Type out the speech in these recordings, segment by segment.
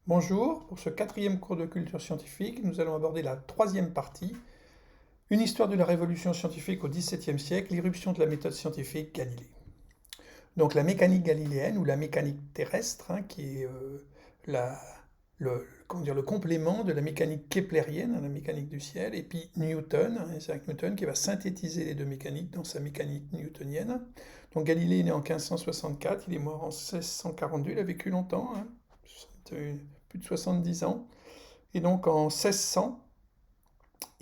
Bonjour, pour ce quatrième cours de culture scientifique, nous allons aborder la troisième partie, une histoire de la révolution scientifique au XVIIe siècle, l'irruption de la méthode scientifique Galilée. Donc la mécanique galiléenne ou la mécanique terrestre, qui est le complément de la mécanique keplérienne, la mécanique du ciel, et puis Newton, Isaac Newton, qui va synthétiser les deux mécaniques dans sa mécanique newtonienne. Donc Galilée est né en 1564, il est mort en 1642, il a vécu longtemps, plus de 70 ans. Et donc en 1600,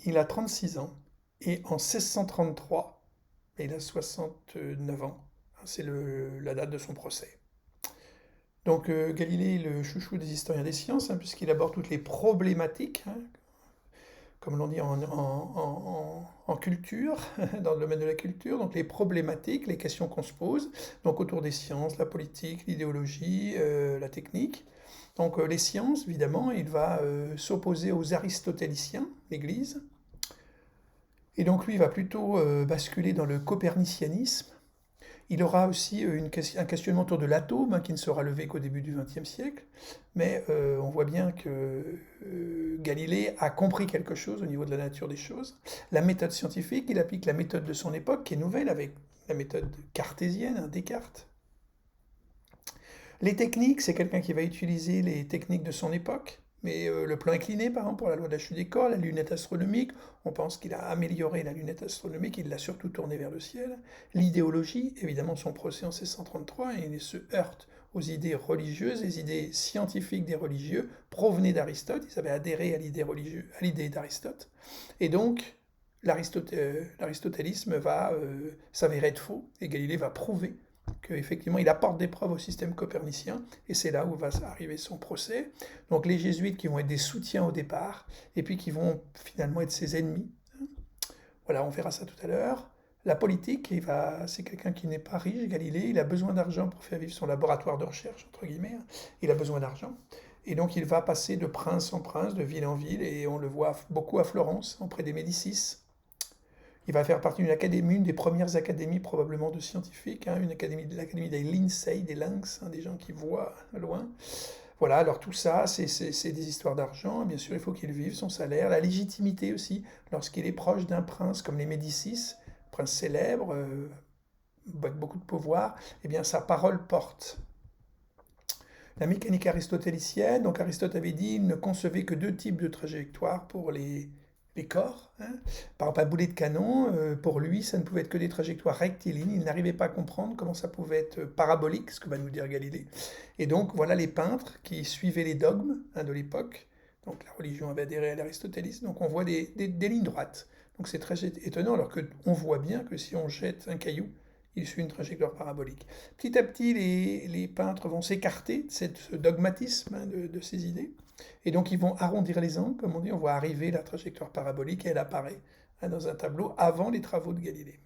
il a 36 ans. Et en 1633, il a 69 ans. C'est la date de son procès. Donc Galilée est le chouchou des historiens des sciences, puisqu'il aborde toutes les problématiques, comme l'on dit en culture, dans le domaine de la culture, donc les problématiques, les questions qu'on se pose, donc autour des sciences, la politique, l'idéologie, la technique. Donc les sciences, évidemment, il va s'opposer aux aristotéliciens, l'Église, et donc lui, il va plutôt basculer dans le copernicianisme. Il aura aussi un questionnement autour de l'atome, qui ne sera levé qu'au début du XXe siècle, mais on voit bien que Galilée a compris quelque chose au niveau de la nature des choses. La méthode scientifique, il applique la méthode de son époque, qui est nouvelle, avec la méthode cartésienne, Descartes. Les techniques, c'est quelqu'un qui va utiliser les techniques de son époque, mais le plan incliné, par exemple, pour la loi de la chute des corps, la lunette astronomique, on pense qu'il a amélioré la lunette astronomique, il l'a surtout tournée vers le ciel. L'idéologie, évidemment, son procès en 1633, il se heurte aux idées religieuses, les idées scientifiques des religieux provenaient d'Aristote, ils avaient adhéré à l'idée d'Aristote, et donc l'aristotélisme va s'avérer être faux, et Galilée va prouver qu'effectivement il apporte des preuves au système copernicien, et c'est là où va arriver son procès. Donc les jésuites qui vont être des soutiens au départ, et puis qui vont finalement être ses ennemis. Voilà, on verra ça tout à l'heure. La politique, c'est quelqu'un qui n'est pas riche, Galilée, il a besoin d'argent pour faire vivre son laboratoire de recherche, entre guillemets, il a besoin d'argent. Et donc il va passer de prince en prince, de ville en ville, et on le voit beaucoup à Florence, auprès des Médicis. Il va faire partie d'une académie, une des premières académies probablement de scientifiques, l'académie des Lindsay, des lynx, des gens qui voient loin. Voilà, alors tout ça, c'est des histoires d'argent. Bien sûr, il faut qu'il vive son salaire, la légitimité aussi, lorsqu'il est proche d'un prince comme les Médicis, prince célèbre, avec beaucoup de pouvoir, eh bien sa parole porte. La mécanique aristotélicienne, donc Aristote avait dit il ne concevait que deux types de trajectoires pour les corps. Par exemple, un boulet de canon, pour lui, ça ne pouvait être que des trajectoires rectilignes. Il n'arrivait pas à comprendre comment ça pouvait être parabolique, ce que va nous dire Galilée. Et donc, voilà les peintres qui suivaient les dogmes de l'époque. Donc, la religion avait adhéré à l'aristotélisme. Donc, on voit des lignes droites. Donc, c'est très étonnant, alors qu'on voit bien que si on jette un caillou, il suit une trajectoire parabolique. Petit à petit, les peintres vont s'écarter de ce dogmatisme de ces idées. Et donc ils vont arrondir les angles, comme on dit, on voit arriver la trajectoire parabolique et elle apparaît dans un tableau avant les travaux de Galilée.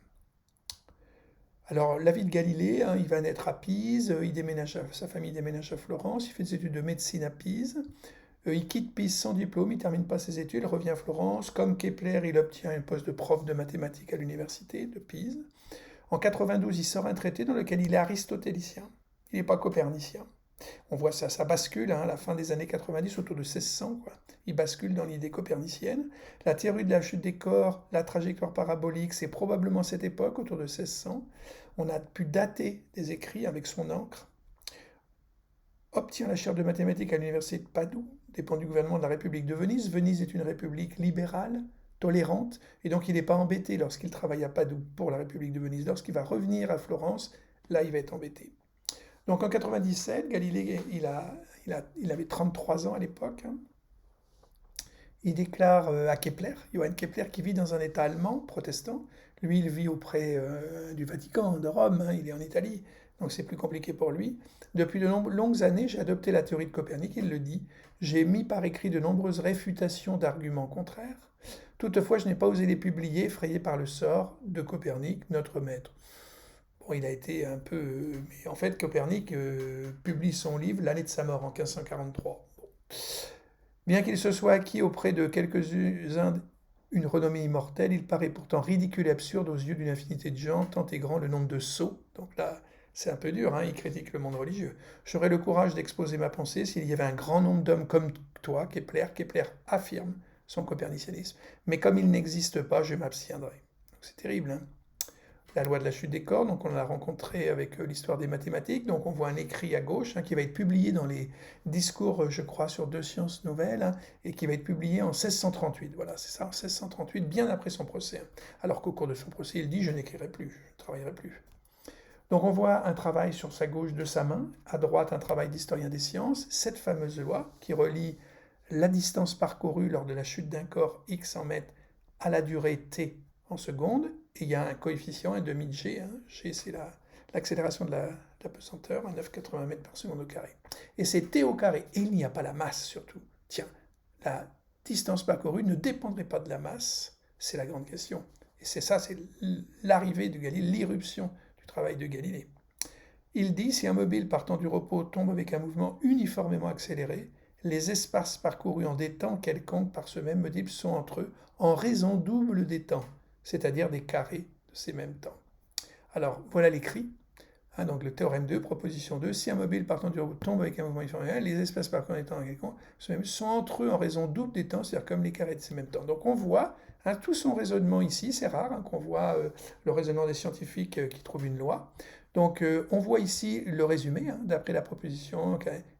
Alors la vie de Galilée, il va naître à Pise, sa famille déménage à Florence, il fait des études de médecine à Pise, il quitte Pise sans diplôme, il ne termine pas ses études, il revient à Florence, comme Kepler, il obtient un poste de prof de mathématiques à l'université de Pise. En 92, il sort un traité dans lequel il est aristotélicien, il n'est pas copernicien. On voit ça, ça bascule à la fin des années 90, autour de 1600. Il bascule dans l'idée copernicienne. La théorie de la chute des corps, la trajectoire parabolique, c'est probablement cette époque, autour de 1600. On a pu dater des écrits avec son encre. Obtient la chaire de mathématiques à l'université de Padoue, dépend du gouvernement de la République de Venise. Venise est une république libérale, tolérante, et donc il n'est pas embêté lorsqu'il travaille à Padoue pour la République de Venise. Lorsqu'il va revenir à Florence, là il va être embêté. Donc en 97, Galilée, il avait 33 ans à l'époque. Il déclare à Kepler, Johann Kepler, qui vit dans un État allemand, protestant. Lui, il vit auprès du Vatican, de Rome, il est en Italie, donc c'est plus compliqué pour lui. Depuis de longues années, j'ai adopté la théorie de Copernic, il le dit. J'ai mis par écrit de nombreuses réfutations d'arguments contraires. Toutefois, je n'ai pas osé les publier, effrayé par le sort de Copernic, notre maître. Bon, il a été un peu. Mais en fait, Copernic publie son livre l'année de sa mort, en 1543. Bon. Bien qu'il se soit acquis auprès de quelques-uns une renommée immortelle, il paraît pourtant ridicule et absurde aux yeux d'une infinité de gens, tant est grand le nombre de sots. Donc là, C'est un peu dur, hein, il critique le monde religieux. J'aurais le courage d'exposer ma pensée s'il y avait un grand nombre d'hommes comme toi, Kepler. Kepler affirme son copernicianisme. Mais comme il n'existe pas, je m'abstiendrai. Donc c'est terrible, hein. La loi de la chute des corps, donc on l'a rencontré avec l'histoire des mathématiques, donc on voit un écrit à gauche qui va être publié dans les discours, je crois, sur deux sciences nouvelles, et qui va être publié en 1638. Voilà, c'est ça, en 1638, bien après son procès. Alors qu'au cours de son procès, il dit « je n'écrirai plus, je ne travaillerai plus ». Donc on voit un travail sur sa gauche de sa main, à droite un travail d'historien des sciences, cette fameuse loi qui relie la distance parcourue lors de la chute d'un corps x en mètres à la durée t en secondes, et il y a un coefficient, un demi de g, hein. G c'est l'accélération de la pesanteur, à 9,80 mètres par seconde au carré. Et c'est t au carré, et il n'y a pas la masse surtout. Tiens, la distance parcourue ne dépendrait pas de la masse, c'est la grande question. Et c'est ça, c'est l'arrivée de Galilée, l'irruption travail de Galilée. Il dit, si un mobile partant du repos tombe avec un mouvement uniformément accéléré, les espaces parcourus en des temps quelconques par ce même mobile sont entre eux en raison double des temps, c'est-à-dire des carrés de ces mêmes temps. Alors, voilà l'écrit. Donc le théorème 2, proposition 2, si un mobile partant du repos tombe avec un mouvement uniformément, les espaces parcourus en des temps quelconques sont entre eux en raison double des temps, c'est-à-dire comme les carrés de ces mêmes temps. Donc on voit tout son raisonnement ici, c'est rare qu'on voit le raisonnement des scientifiques qui trouvent une loi. Donc on voit ici le résumé, d'après la proposition,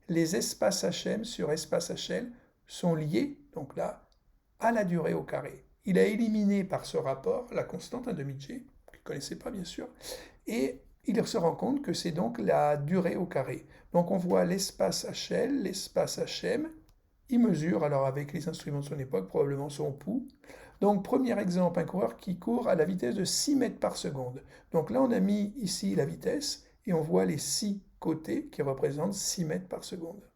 les espaces HM sur espace HL sont liés, donc là, à la durée au carré. Il a éliminé par ce rapport la constante, un demi de G, qu'il ne connaissait pas bien sûr, et il se rend compte que c'est donc la durée au carré. Donc on voit l'espace HL, l'espace HM, il mesure, alors avec les instruments de son époque, probablement son pouls. Donc premier exemple, un coureur qui court à la vitesse de 6 mètres par seconde. Donc là on a mis ici la vitesse, et on voit les 6 côtés qui représentent 6 mètres par seconde.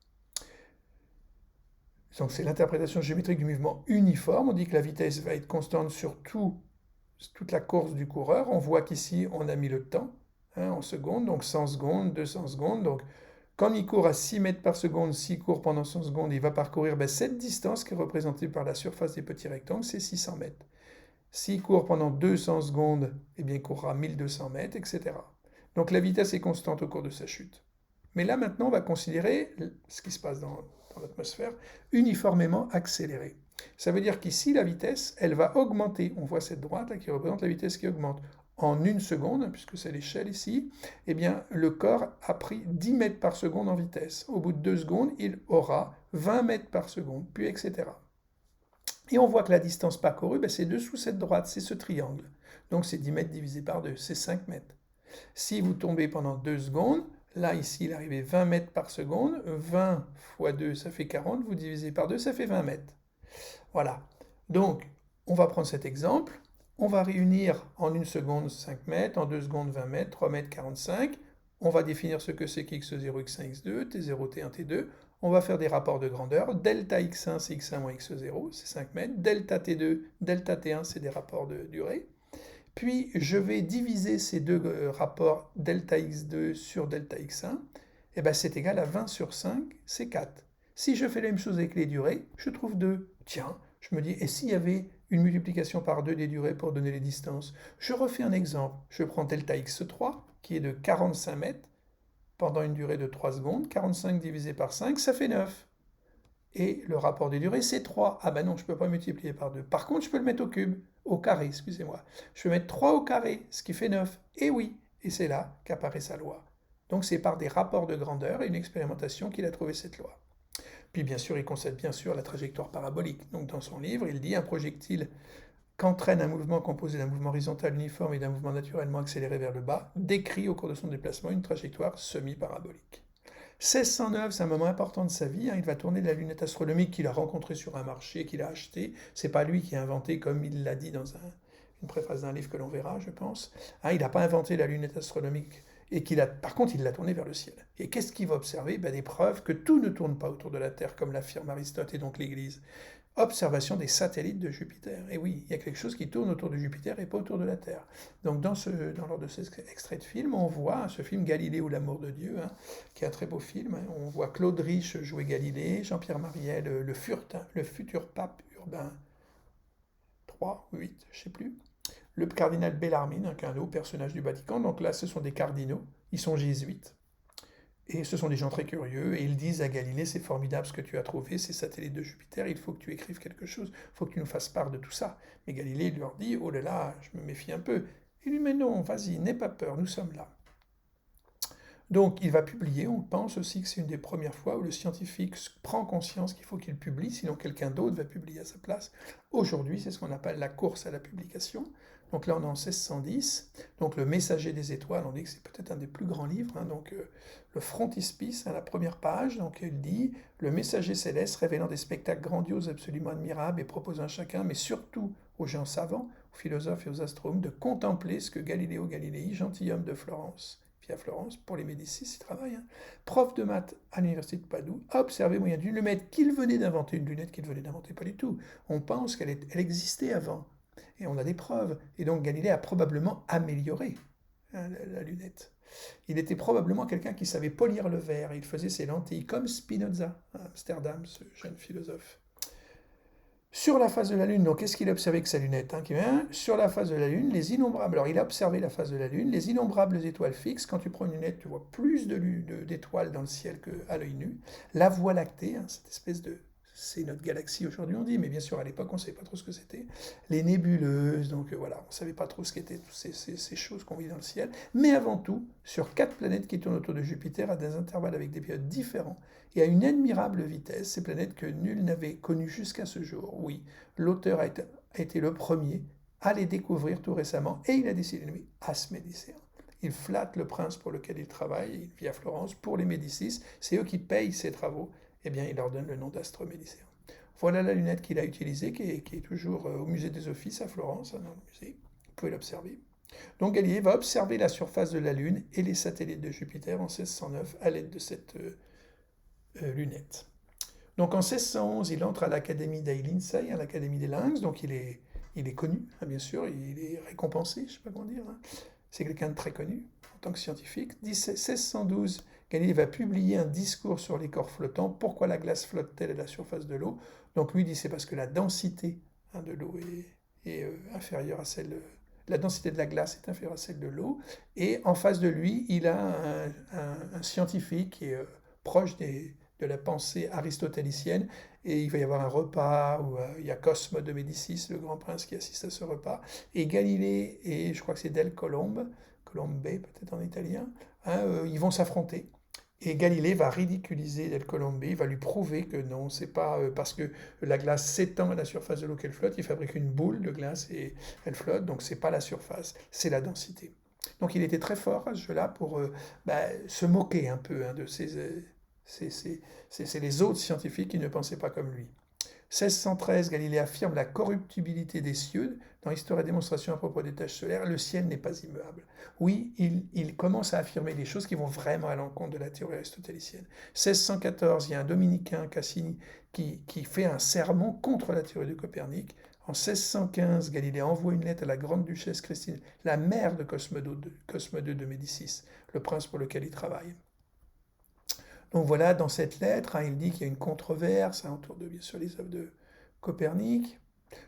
Donc c'est l'interprétation géométrique du mouvement uniforme, on dit que la vitesse va être constante sur toute la course du coureur. On voit qu'ici on a mis le temps, en secondes, donc 100 secondes, 200 secondes. Donc, quand il court à 6 mètres par seconde, s'il court pendant 100 secondes, il va parcourir cette distance qui est représentée par la surface des petits rectangles, c'est 600 mètres. S'il court pendant 200 secondes, eh bien, il courra 1200 mètres, etc. Donc, la vitesse est constante au cours de sa chute. Mais là, maintenant, on va considérer ce qui se passe dans l'atmosphère uniformément accéléré. Ça veut dire qu'ici, la vitesse, elle va augmenter. On voit cette droite là qui représente la vitesse qui augmente. En une seconde, puisque c'est l'échelle ici, eh bien, le corps a pris 10 mètres par seconde en vitesse. Au bout de 2 secondes, il aura 20 mètres par seconde, puis etc. Et on voit que la distance parcourue, c'est dessous cette droite, c'est ce triangle. Donc c'est 10 mètres divisé par 2, c'est 5 mètres. Si vous tombez pendant 2 secondes, là, ici, il arrivait 20 mètres par seconde. 20 fois 2, ça fait 40. Vous divisez par 2, ça fait 20 mètres. Voilà. Donc, on va prendre cet exemple. On va réunir en 1 seconde 5 mètres, en 2 secondes 20 mètres, 3 mètres 45. On va définir ce que c'est qu'x0, x1, x2, t0, t1, t2. On va faire des rapports de grandeur. Delta x1, c'est x1 moins x0, c'est 5 mètres. Delta t2, delta t1, c'est des rapports de durée. Puis, je vais diviser ces deux rapports delta x2 sur delta x1. Et bien, c'est égal à 20 sur 5, c'est 4. Si je fais la même chose avec les durées, je trouve 2. Tiens, je me dis, et s'il y avait une multiplication par 2 des durées pour donner les distances? Je refais un exemple. Je prends delta x3, qui est de 45 mètres, pendant une durée de 3 secondes. 45 divisé par 5, ça fait 9. Et le rapport des durées, c'est 3. Ah ben non, je ne peux pas multiplier par 2. Par contre, je peux le mettre au cube, au carré, excusez-moi. Je peux mettre 3 au carré, ce qui fait 9. Et oui, et c'est là qu'apparaît sa loi. Donc c'est par des rapports de grandeur et une expérimentation qu'il a trouvé cette loi. Puis bien sûr, il concède bien sûr la trajectoire parabolique. Donc dans son livre, il dit un projectile qu'entraîne un mouvement composé d'un mouvement horizontal uniforme et d'un mouvement naturellement accéléré vers le bas, décrit au cours de son déplacement une trajectoire semi-parabolique. 1609, c'est un moment important de sa vie. Il va tourner la lunette astronomique qu'il a rencontrée sur un marché, qu'il a acheté. C'est pas lui qui a inventé, comme il l'a dit dans une préface d'un livre que l'on verra, je pense. Il n'a pas inventé la lunette astronomique. Et par contre, il l'a tournée vers le ciel. Et qu'est-ce qu'il va observer? Des preuves que tout ne tourne pas autour de la Terre, comme l'affirme Aristote et donc l'Église. Observation des satellites de Jupiter. Et oui, il y a quelque chose qui tourne autour de Jupiter et pas autour de la Terre. Donc lors de cet extrait de film, on voit ce film Galilée ou l'amour de Dieu, qui est un très beau film. On voit Claude Rich jouer Galilée, Jean-Pierre Mariel, le futur pape Urbain 3 ou 8, je ne sais plus. Le cardinal Bellarmine, qui est un haut personnage du Vatican. Donc là, ce sont des cardinaux. Ils sont jésuites. Et ce sont des gens très curieux, et ils disent à Galilée, c'est formidable ce que tu as trouvé, ces satellites de Jupiter, il faut que tu écrives quelque chose, il faut que tu nous fasses part de tout ça. Mais Galilée leur dit, oh là là, je me méfie un peu. Il lui dit, mais non, vas-y, n'aie pas peur, nous sommes là. Donc il va publier, on pense aussi que c'est une des premières fois où le scientifique prend conscience qu'il faut qu'il publie, sinon quelqu'un d'autre va publier à sa place. Aujourd'hui, c'est ce qu'on appelle la course à la publication. Donc là, on est en 1610. Donc le Messager des étoiles, on dit que c'est peut-être un des plus grands livres. Donc le frontispice, la première page, donc il dit le Messager céleste révélant des spectacles grandioses, absolument admirables et proposant à chacun, mais surtout aux gens savants, aux philosophes et aux astronomes, de contempler ce que Galileo Galilei, gentilhomme de Florence, puis à Florence, pour les Médicis, il travaille, prof de maths à l'université de Padoue, a observé moyen d'une lunette qu'il venait d'inventer, une lunette qu'il venait d'inventer, pas du tout. On pense qu'elle existait avant. Et on a des preuves. Et donc Galilée a probablement amélioré la lunette. Il était probablement quelqu'un qui savait polir le verre. Il faisait ses lentilles comme Spinoza, à Amsterdam, ce jeune philosophe. Sur la face de la Lune, donc qu'est-ce qu'il a observé avec sa lunette Sur la face de la Lune, les innombrables. Alors il a observé la face de la Lune, les innombrables étoiles fixes. Quand tu prends une lunette, tu vois plus d'étoiles dans le ciel qu'à l'œil nu. La Voie lactée, cette espèce de... C'est notre galaxie aujourd'hui, on dit, mais bien sûr, à l'époque, on ne savait pas trop ce que c'était. Les nébuleuses, donc voilà, on ne savait pas trop ce qu'étaient toutes ces choses qu'on vit dans le ciel. Mais avant tout, sur 4 planètes qui tournent autour de Jupiter à des intervalles avec des périodes différents et à une admirable vitesse, ces planètes que nul n'avait connues jusqu'à ce jour. Oui, l'auteur a été le premier à les découvrir tout récemment et il a décidé de nommer Asmédicéen. Il flatte le prince pour lequel il travaille, il vit à Florence, pour les Médicis, c'est eux qui payent ses travaux. Eh bien, il leur donne le nom d'astromédicéen. Voilà la lunette qu'il a utilisée, qui est toujours au musée des Offices à Florence, dans le musée. Vous pouvez l'observer. Donc Galilée va observer la surface de la Lune et les satellites de Jupiter en 1609 à l'aide de cette lunette. Donc en 1611, il entre à l'Académie d'Ailinsay, à l'Académie des Lynx, donc il est connu, bien sûr, il est récompensé, je ne sais pas comment dire. C'est quelqu'un de très connu en tant que scientifique. 1612, Galilée va publier un discours sur les corps flottants. Pourquoi la glace flotte-t-elle à la surface de l'eau? Donc lui dit c'est parce que la densité de l'eau est inférieure à celle... La densité de la glace est inférieure à celle de l'eau. Et en face de lui, il a un scientifique qui est proche de la pensée aristotélicienne. Et il va y avoir un repas où il y a Cosme de Médicis, le grand prince, qui assiste à ce repas. Et Galilée et je crois que c'est Del Colombe peut-être en italien, ils vont s'affronter. Et Galilée va ridiculiser Del Colombe, il va lui prouver que non, c'est pas parce que la glace s'étend à la surface de l'eau qu'elle flotte, il fabrique une boule de glace et elle flotte, donc c'est pas la surface, c'est la densité. Donc il était très fort à ce jeu-là pour se moquer un peu de c'est les autres scientifiques qui ne pensaient pas comme lui. 1613, Galilée affirme la corruptibilité des cieux. Dans Histoire et démonstration à propos des taches solaires, le ciel n'est pas immuable. Oui, il commence à affirmer des choses qui vont vraiment à l'encontre de la théorie aristotélicienne. 1614, il y a un dominicain, Cassini, qui fait un sermon contre la théorie de Copernic. En 1615, Galilée envoie une lettre à la grande-duchesse Christine, la mère de Cosme II de Médicis, le prince pour lequel il travaille. Donc voilà, dans cette lettre, il dit qu'il y a une controverse autour de, bien sûr, les œuvres de Copernic.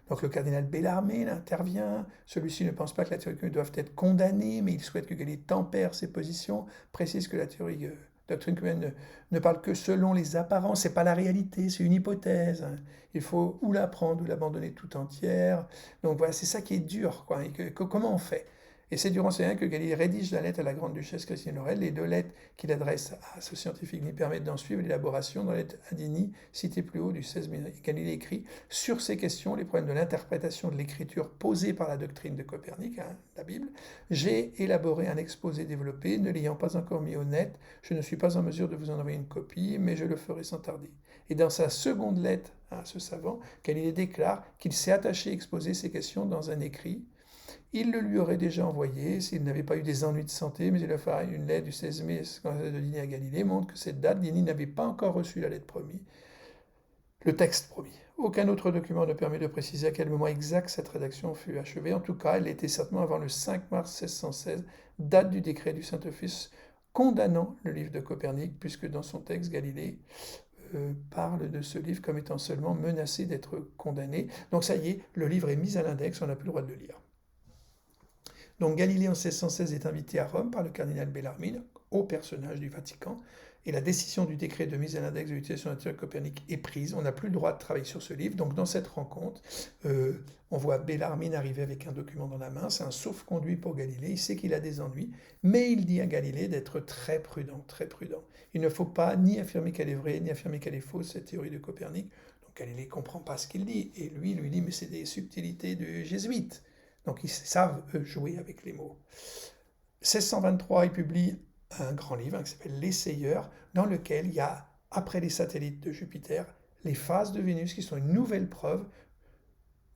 Donc le cardinal Bellarmé intervient. Celui-ci ne pense pas que la théorie commune doive être condamnée, mais il souhaite que Galilée tempère ses positions, précise que la théorie doctrine commune ne parle que selon les apparences, c'est pas la réalité, c'est une hypothèse. Il faut ou la prendre ou l'abandonner tout entière. Donc voilà, c'est ça qui est dur. Comment on fait? Et c'est durant ces années que Galilée rédige la lettre à la grande-duchesse Christine Laurel. Les 2 lettres qu'il adresse à ce scientifique lui permettent d'en suivre l'élaboration. Dans la lettre à Dini, citée plus haut du 16 mai, Galilée écrit « Sur ces questions, les problèmes de l'interprétation de l'écriture posée par la doctrine de Copernic, la Bible, j'ai élaboré un exposé développé. Ne l'ayant pas encore mis au net, je ne suis pas en mesure de vous en envoyer une copie, mais je le ferai sans tarder. » Et dans sa seconde lettre à ce savant, Galilée déclare qu'il s'est attaché à exposer ces questions dans un écrit. Il le lui aurait déjà envoyé s'il n'avait pas eu des ennuis de santé, mais il a fait une lettre du 16 mai de Dini à Galilée montre que cette date, Dini n'avait pas encore reçu la lettre promise, le texte promis. Aucun autre document ne permet de préciser à quel moment exact cette rédaction fut achevée. En tout cas, elle était certainement avant le 5 mars 1616, date du décret du Saint-Office condamnant le livre de Copernic, puisque dans son texte, Galilée parle de ce livre comme étant seulement menacé d'être condamné. Donc ça y est, le livre est mis à l'index, on n'a plus le droit de le lire. Donc Galilée en 1616 est invité à Rome par le cardinal Bellarmine, haut personnage du Vatican, et la décision du décret de mise à l'index de l'utilisation de la théorie copernique est prise. On n'a plus le droit de travailler sur ce livre. Donc dans cette rencontre, on voit Bellarmine arriver avec un document dans la main. C'est un sauf-conduit pour Galilée. Il sait qu'il a des ennuis, mais il dit à Galilée d'être très prudent, très prudent. Il ne faut pas ni affirmer qu'elle est vraie, ni affirmer qu'elle est fausse, cette théorie de Copernic. Donc Galilée ne comprend pas ce qu'il dit. Et lui dit, mais c'est des subtilités du jésuite. Donc ils savent jouer avec les mots. 1623, il publie un grand livre qui s'appelle L'Essayeur, dans lequel il y a, après les satellites de Jupiter, les phases de Vénus qui sont une nouvelle preuve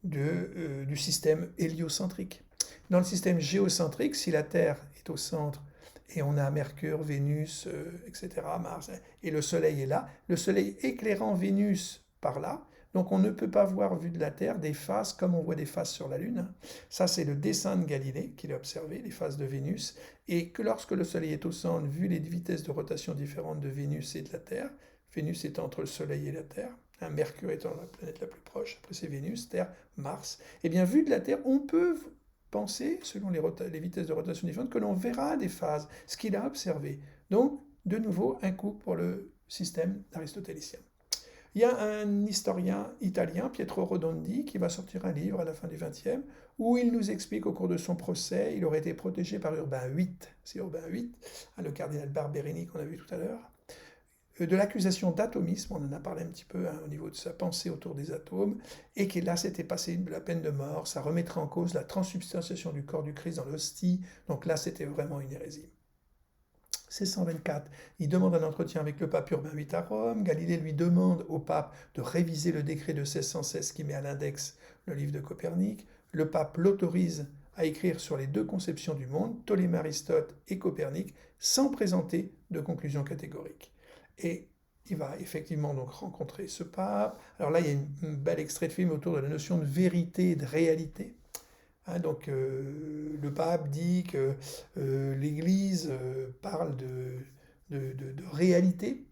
du système héliocentrique. Dans le système géocentrique, si la Terre est au centre et on a Mercure, Vénus, etc., Mars, et le Soleil est là, le Soleil éclairant Vénus par là, donc on ne peut pas voir, vu de la Terre, des phases comme on voit des phases sur la Lune. Ça, c'est le dessin de Galilée qu'il a observé, les phases de Vénus, et que lorsque le Soleil est au centre, vu les vitesses de rotation différentes de Vénus et de la Terre, Vénus étant entre le Soleil et la Terre, Mercure étant la planète la plus proche, après c'est Vénus, Terre, Mars, et bien vu de la Terre, on peut penser, selon les vitesses de rotation différentes, que l'on verra des phases, ce qu'il a observé. Donc, de nouveau, un coup pour le système aristotélicien. Il y a un historien italien, Pietro Rodondi, qui va sortir un livre à la fin du XXe, où il nous explique au cours de son procès, il aurait été protégé par Urbain VIII, c'est Urbain VIII, le cardinal Barberini qu'on a vu tout à l'heure, de l'accusation d'atomisme, on en a parlé un petit peu au niveau de sa pensée autour des atomes, et que là c'était passé de la peine de mort, ça remettrait en cause la transsubstantiation du corps du Christ dans l'hostie, donc là c'était vraiment une hérésie. 1624, il demande un entretien avec le pape Urbain VIII à Rome. Galilée lui demande au pape de réviser le décret de 1616 qui met à l'index le livre de Copernic. Le pape l'autorise à écrire sur les deux conceptions du monde, Ptolémée, Aristote et Copernic, sans présenter de conclusion catégorique. Et il va effectivement donc rencontrer ce pape. Alors là, il y a un bel extrait de film autour de la notion de vérité et de réalité. Donc le pape dit que l'Église parle de réalité,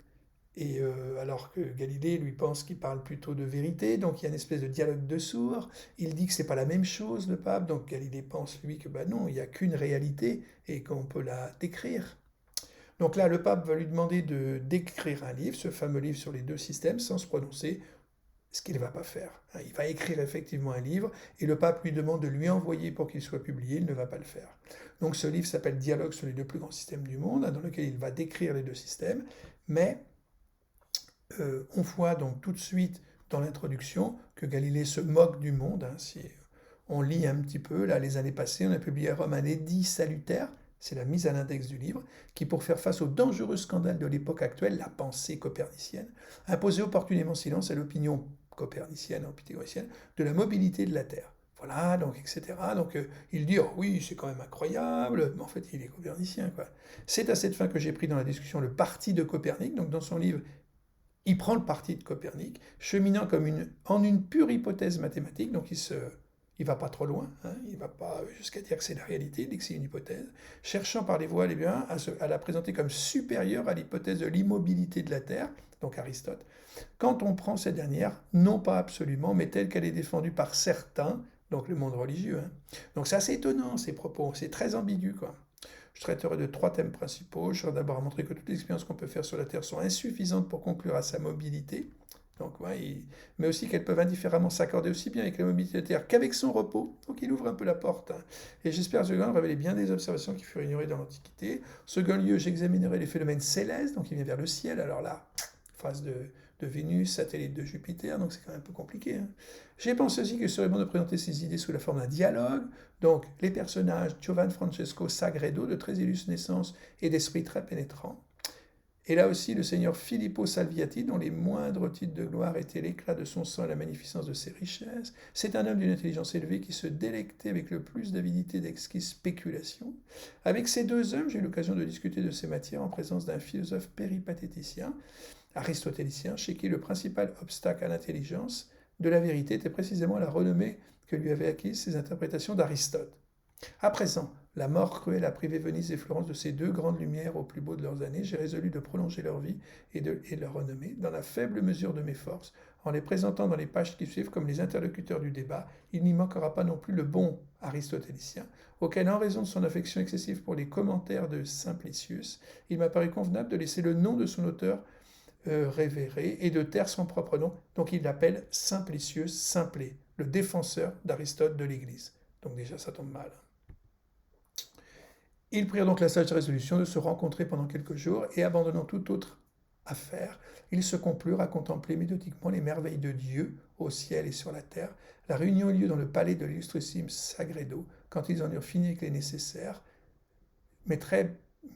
et alors que Galilée lui pense qu'il parle plutôt de vérité, donc il y a une espèce de dialogue de sourds. Il dit que c'est pas la même chose, le pape, donc Galilée pense lui que non, il n'y a qu'une réalité et qu'on peut la décrire. Donc là, le pape va lui demander d'écrire un livre, ce fameux livre sur les deux systèmes, sans se prononcer, ce qu'il ne va pas faire. Il va écrire effectivement un livre, et le pape lui demande de lui envoyer pour qu'il soit publié, il ne va pas le faire. Donc ce livre s'appelle Dialogue sur les deux plus grands systèmes du monde, dans lequel il va décrire les deux systèmes, mais on voit donc tout de suite dans l'introduction que Galilée se moque du monde. Si on lit un petit peu, là, les années passées, on a publié à Rome un édit salutaire, c'est la mise à l'index du livre, qui, pour faire face au dangereux scandale de l'époque actuelle, la pensée copernicienne, imposait opportunément silence à l'opinion copernicienne, pythagoricienne, de la mobilité de la Terre. Voilà, donc, etc. Donc, il dit, oh oui, c'est quand même incroyable, mais en fait, il est copernicien, quoi. C'est à cette fin que j'ai pris dans la discussion le parti de Copernic, donc dans son livre, il prend le parti de Copernic, cheminant en une pure hypothèse mathématique, donc il ne va pas trop loin, il ne va pas jusqu'à dire que c'est la réalité, il dit que c'est une hypothèse, cherchant par les voies les biens à la présenter comme supérieure à l'hypothèse de l'immobilité de la Terre, donc Aristote, quand on prend cette dernière, non pas absolument, mais telle qu'elle est défendue par certains, donc le monde religieux. Donc c'est assez étonnant ces propos, c'est très ambigu, quoi. Je traiterai de 3 thèmes principaux. Je serai d'abord à montrer que toutes les expériences qu'on peut faire sur la Terre sont insuffisantes pour conclure à sa mobilité, donc, mais aussi qu'elles peuvent indifféremment s'accorder aussi bien avec la mobilité de la Terre qu'avec son repos. Donc il ouvre un peu la porte. Et j'espère second révéler bien des observations qui furent ignorées dans l'Antiquité. En second lieu, j'examinerai les phénomènes célestes, donc il vient vers le ciel. Alors là, phase de Vénus, satellite de Jupiter, donc c'est quand même un peu compliqué. J'ai pensé aussi qu'il serait bon de présenter ces idées sous la forme d'un dialogue. Donc les personnages Giovan Francesco Sagredo, de très illustre naissance et d'esprit très pénétrant. Et là aussi, le seigneur Filippo Salviati, dont les moindres titres de gloire étaient l'éclat de son sang et la magnificence de ses richesses. C'est un homme d'une intelligence élevée qui se délectait avec le plus d'avidité d'exquises spéculations. Avec ces deux hommes, j'ai eu l'occasion de discuter de ces matières en présence d'un philosophe péripatéticien, aristotélicien, chez qui le principal obstacle à l'intelligence de la vérité était précisément la renommée que lui avaient acquise ses interprétations d'Aristote. À présent, La mort cruelle a privé Venise et Florence de ces deux grandes lumières au plus beau de leurs années. J'ai résolu de prolonger leur vie et de leur renommée dans la faible mesure de mes forces. En les présentant dans les pages qui suivent comme les interlocuteurs du débat, il n'y manquera pas non plus le bon aristotélicien, auquel, en raison de son affection excessive pour les commentaires de Simplicius, il m'a paru convenable de laisser le nom de son auteur révéré et de taire son propre nom. Donc il l'appelle Simplicius Simplet, le défenseur d'Aristote de l'Église. Donc déjà ça tombe mal. Ils prirent donc la sage résolution de se rencontrer pendant quelques jours et abandonnant toute autre affaire, ils se complurent à contempler méthodiquement les merveilles de Dieu au ciel et sur la terre. La réunion eut lieu dans le palais de l'illustrissime Sagredo, quand ils en eurent fini avec les nécessaires.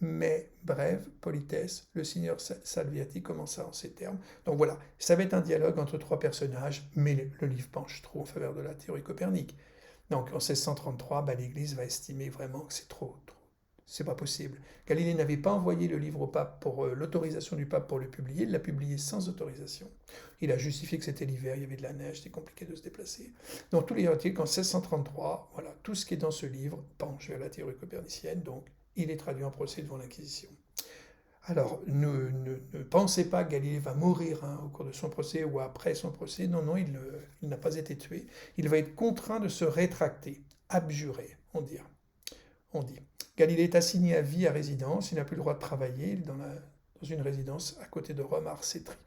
Mais brève politesse, le signor Salviati commença en ces termes. Donc voilà, ça va être un dialogue entre trois personnages, mais le livre penche trop en faveur de la théorie copernique. Donc en 1633, l'Église va estimer vraiment que c'est trop. C'est pas possible. Galilée n'avait pas envoyé le livre au pape pour l'autorisation du pape pour le publier, il l'a publié sans autorisation. Il a justifié que c'était l'hiver, il y avait de la neige, c'était compliqué de se déplacer. Donc tous les articles qu'en 1633, voilà, tout ce qui est dans ce livre penche vers la théorie copernicienne, donc il est traduit en procès devant l'Inquisition. Alors, ne pensez pas que Galilée va mourir au cours de son procès ou après son procès. Non, il n'a pas été tué. Il va être contraint de se rétracter, abjurer, on dit. Galilée est assigné à vie à résidence, il n'a plus le droit de travailler, il est dans une résidence à côté de Rome, à Arcetri.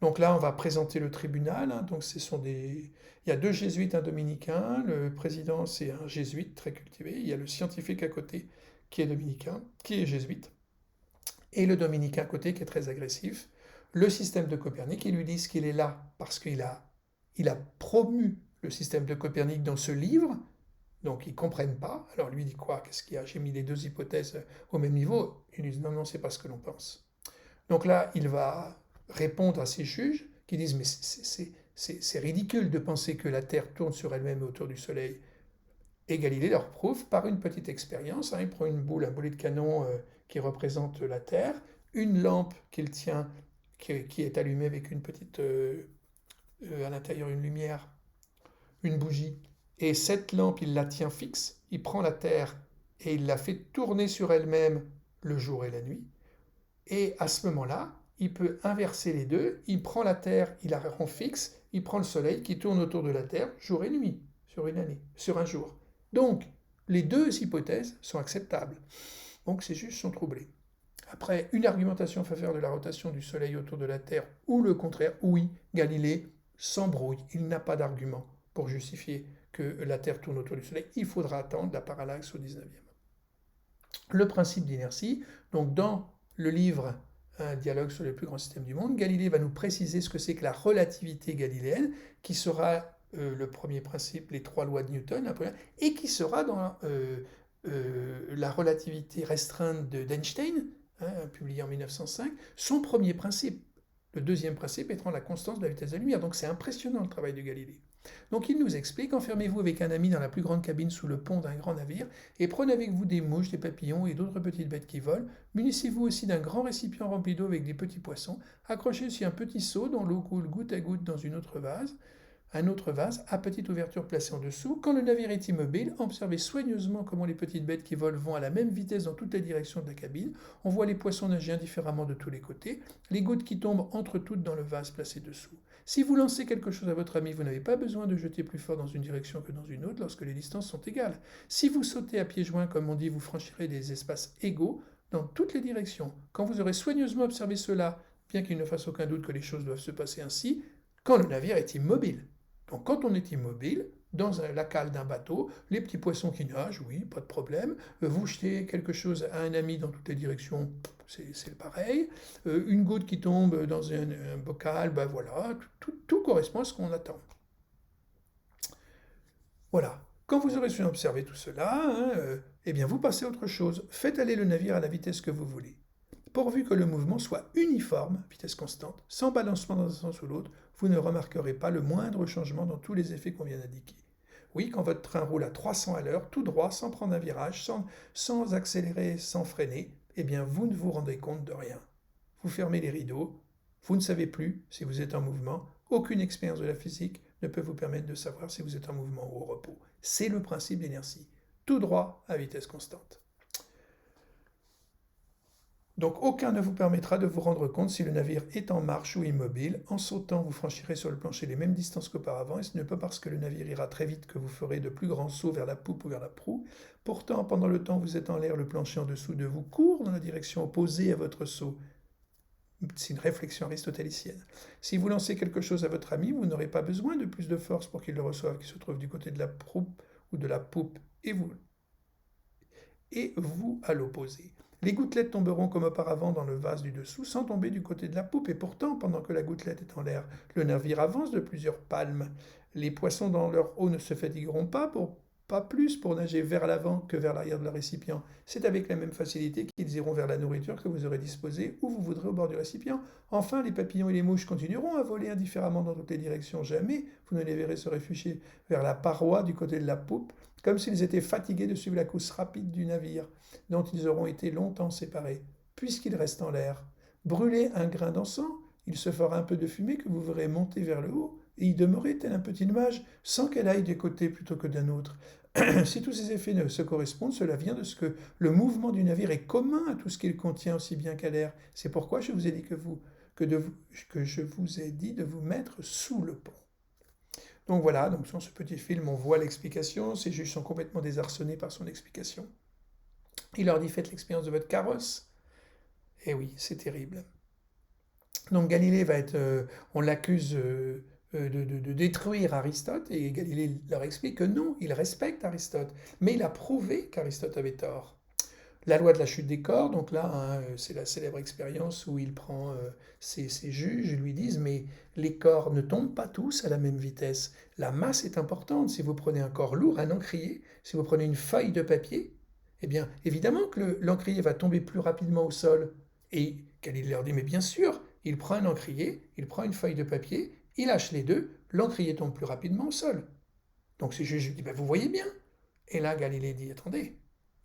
Donc là, on va présenter le tribunal. Donc il y a deux jésuites, un dominicain. Le président, c'est un jésuite très cultivé. Il y a le scientifique à côté qui est dominicain, qui est jésuite. Et le dominicain à côté qui est très agressif. Le système de Copernic, ils lui disent qu'il est là parce qu'il a promu le système de Copernic dans ce livre. Donc ils ne comprennent pas. Alors lui dit quoi? Qu'est-ce qu'il y a? J'ai mis les deux hypothèses au même niveau. Ils lui disent non, c'est pas ce que l'on pense. Donc là, il va répondre à ces juges qui disent mais c'est ridicule de penser que la Terre tourne sur elle-même autour du Soleil. Et Galilée leur prouve par une petite expérience. Il prend un boulet de canon qui représente la Terre, une lampe qu'il tient qui est allumée avec une petite à l'intérieur une lumière, une bougie. Et cette lampe, il la tient fixe, il prend la Terre et il la fait tourner sur elle-même le jour et la nuit. Et à ce moment-là, il peut inverser les deux, il prend la Terre, il la rend fixe, il prend le Soleil qui tourne autour de la Terre jour et nuit, sur une année, sur un jour. Donc, les deux hypothèses sont acceptables. Donc, ces juges sont troublés. Après, une argumentation en faveur de la rotation du Soleil autour de la Terre ou le contraire, oui, Galilée s'embrouille, il n'a pas d'argument pour justifier que la Terre tourne autour du Soleil, il faudra attendre la parallaxe au 19e. Le principe d'inertie, donc dans le livre Un dialogue sur les plus grands systèmes du monde, Galilée va nous préciser ce que c'est que la relativité galiléenne, qui sera le premier principe, les trois lois de Newton, et qui sera dans la relativité restreinte d'Einstein, publié en 1905, son premier principe. Le deuxième principe étant la constance de la vitesse de la lumière. Donc c'est impressionnant le travail de Galilée. Donc il nous explique, enfermez-vous avec un ami dans la plus grande cabine sous le pont d'un grand navire, et prenez avec vous des mouches, des papillons et d'autres petites bêtes qui volent. Munissez-vous aussi d'un grand récipient rempli d'eau avec des petits poissons. Accrochez aussi un petit seau dont l'eau coule goutte à goutte dans un autre vase à petite ouverture placée en dessous. Quand le navire est immobile, observez soigneusement comment les petites bêtes qui volent vont à la même vitesse dans toutes les directions de la cabine. On voit les poissons nager indifféremment de tous les côtés. Les gouttes qui tombent entrent toutes dans le vase placé dessous. Si vous lancez quelque chose à votre ami, vous n'avez pas besoin de jeter plus fort dans une direction que dans une autre lorsque les distances sont égales. Si vous sautez à pieds joints, comme on dit, vous franchirez des espaces égaux dans toutes les directions. Quand vous aurez soigneusement observé cela, bien qu'il ne fasse aucun doute que les choses doivent se passer ainsi, quand le navire est immobile. Donc quand on est immobile, dans la cale d'un bateau, les petits poissons qui nagent, oui, pas de problème. Vous jetez quelque chose à un ami dans toutes les directions, c'est pareil. Une goutte qui tombe dans un bocal, voilà, tout correspond à ce qu'on attend. Voilà. Quand vous aurez su observer tout cela, eh bien vous passez à autre chose. Faites aller le navire à la vitesse que vous voulez. Pourvu que le mouvement soit uniforme, vitesse constante, sans balancement dans un sens ou l'autre, vous ne remarquerez pas le moindre changement dans tous les effets qu'on vient d'indiquer. Oui, quand votre train roule à 300 à l'heure, tout droit, sans prendre un virage, sans accélérer, sans freiner, eh bien vous ne vous rendez compte de rien. Vous fermez les rideaux, vous ne savez plus si vous êtes en mouvement, aucune expérience de la physique ne peut vous permettre de savoir si vous êtes en mouvement ou au repos. C'est le principe d'inertie. tout droit à vitesse constante. Donc aucun ne vous permettra de vous rendre compte si le navire est en marche ou immobile. En sautant, vous franchirez sur le plancher les mêmes distances qu'auparavant, et ce n'est pas parce que le navire ira très vite que vous ferez de plus grands sauts vers la poupe ou vers la proue. Pourtant, pendant le temps où vous êtes en l'air, le plancher en dessous de vous court dans la direction opposée à votre saut. C'est une réflexion aristotélicienne. Si vous lancez quelque chose à votre ami, vous n'aurez pas besoin de plus de force pour qu'il le reçoive, qu'il se trouve du côté de la proue ou de la poupe, et vous à l'opposé. Les gouttelettes tomberont comme auparavant dans le vase du dessous sans tomber du côté de la poupe, et pourtant, pendant que la gouttelette est en l'air, le navire avance de plusieurs palmes. Les poissons dans leur eau ne se fatigueront pas plus pour nager vers l'avant que vers l'arrière de leur récipient. C'est avec la même facilité qu'ils iront vers la nourriture que vous aurez disposée où vous voudrez au bord du récipient. Enfin, les papillons et les mouches continueront à voler indifféremment dans toutes les directions. Jamais vous ne les verrez se réfugier vers la paroi du côté de la poupe, comme s'ils étaient fatigués de suivre la course rapide du navire, dont ils auront été longtemps séparés. Puisqu'ils restent en l'air, brûlez un grain d'encens, il se fera un peu de fumée que vous verrez monter vers le haut, et y demeurer tel un petit nuage, sans qu'elle aille d'un côté plutôt que d'un autre. Si tous ces effets ne se correspondent, cela vient de ce que le mouvement du navire est commun à tout ce qu'il contient aussi bien qu'à l'air. C'est pourquoi je vous ai dit que je vous ai dit de vous mettre sous le pont. Donc voilà, donc dans ce petit film, on voit l'explication. Ces juges sont complètement désarçonnés par son explication. Il leur dit, faites l'expérience de votre carrosse. Et oui, c'est terrible. Donc Galilée on l'accuse de détruire Aristote, et Galilée leur explique que non, il respecte Aristote, mais il a prouvé qu'Aristote avait tort. La loi de la chute des corps, donc là, c'est la célèbre expérience où il prend ses juges et lui disent, mais les corps ne tombent pas tous à la même vitesse. La masse est importante. Si vous prenez un corps lourd, un encrier, si vous prenez une feuille de papier, eh bien, évidemment que l'encrier va tomber plus rapidement au sol. Et Galilée leur dit, mais bien sûr, il prend un encrier, il prend une feuille de papier, il lâche les deux, l'encrier tombe plus rapidement au sol. Donc ces juges lui disent, ben, vous voyez bien. Et là, Galilée dit, attendez,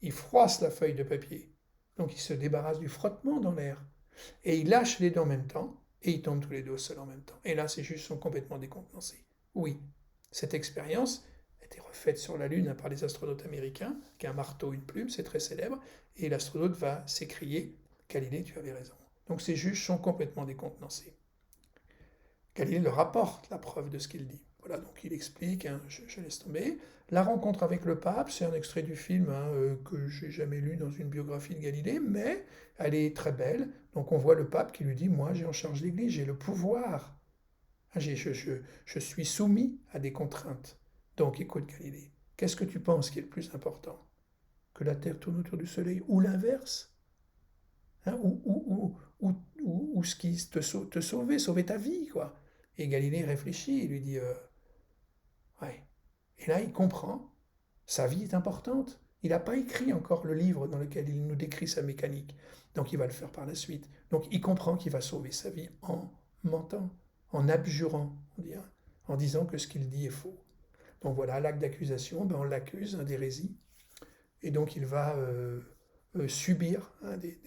il froisse la feuille de papier. Donc il se débarrasse du frottement dans l'air. Et il lâche les deux en même temps, et ils tombent tous les deux au sol en même temps. Et là, ces juges sont complètement décontenancés. Oui, cette expérience a été refaite sur la Lune par les astronautes américains, qui a un marteau, une plume, c'est très célèbre, et l'astronaute va s'écrier, Galilée, tu avais raison. Donc ces juges sont complètement décontenancés. Galilée leur apporte la preuve de ce qu'il dit. Voilà, donc il explique, je laisse tomber. La rencontre avec le pape, c'est un extrait du film que j'ai jamais lu dans une biographie de Galilée, mais elle est très belle. Donc on voit le pape qui lui dit, moi j'ai en charge l'Église, j'ai le pouvoir. Je suis soumis à des contraintes. Donc écoute Galilée, qu'est-ce que tu penses qui est le plus important? Que la Terre tourne autour du Soleil ou l'inverse? Ou ce qui te sauver ta vie, quoi. Et Galilée réfléchit et lui dit, ouais. Et là, il comprend, sa vie est importante. Il n'a pas écrit encore le livre dans lequel il nous décrit sa mécanique. Donc il va le faire par la suite. Donc il comprend qu'il va sauver sa vie en mentant, en abjurant, on dirait, en disant que ce qu'il dit est faux. Donc voilà, l'acte d'accusation, on l'accuse d'hérésie. Et donc il va subir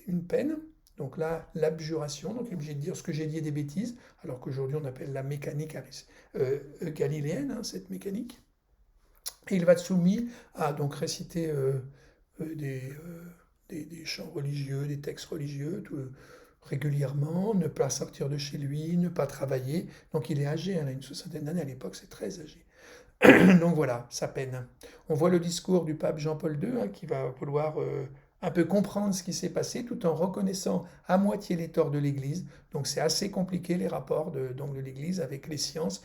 une peine. Donc là, l'abjuration, donc il est obligé de dire ce que j'ai dit est des bêtises, alors qu'aujourd'hui on appelle la mécanique galiléenne, cette mécanique. Et il va être soumis à donc réciter des chants religieux, des textes religieux régulièrement, ne pas sortir de chez lui, ne pas travailler. Donc il est âgé, il a une 60aine d'années, à l'époque c'est très âgé. Donc voilà, sa peine. On voit le discours du pape Jean-Paul II qui va vouloir un peu comprendre ce qui s'est passé tout en reconnaissant à moitié les torts de l'Église. Donc c'est assez compliqué les rapports de l'Église avec les sciences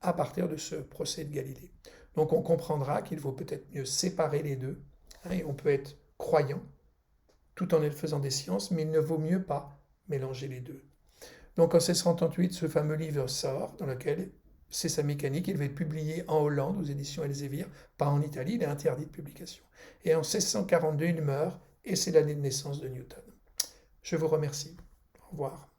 à partir de ce procès de Galilée. Donc on comprendra qu'il vaut peut-être mieux séparer les deux. Et on peut être croyant tout en faisant des sciences, mais il ne vaut mieux pas mélanger les deux. Donc en 1638, ce fameux livre sort dans lequel c'est sa mécanique. Il va être publié en Hollande aux éditions Elsevier, pas en Italie, il est interdit de publication. Et en 1642, il meurt et c'est l'année de naissance de Newton. Je vous remercie. Au revoir.